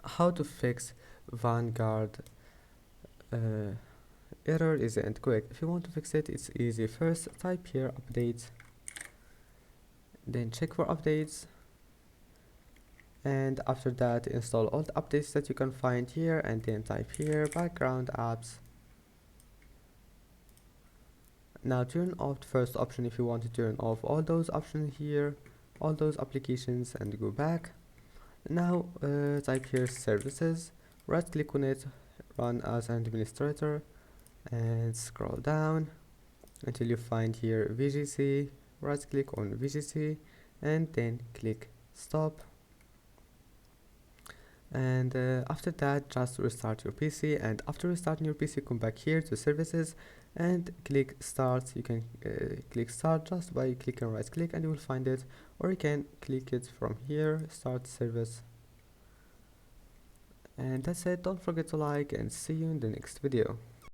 how to fix Vanguard error easy and quick. If you want to fix it, it's easy. First, type here update, then check for updates, and after that install all the updates that you can find here, and then type here background apps. Now turn off the first option if you want to turn off all those options here, all those applications, and go back. Now type here services, right click on it, run as an administrator, and scroll down until you find here VGC. Right click on VGC and then click stop, and after that just restart your PC, and after restarting your PC come back here to services and click start. You can click start just by clicking right click and you will find it, or you can click it from here, start service. And that's it. Don't forget to like and see you in the next video.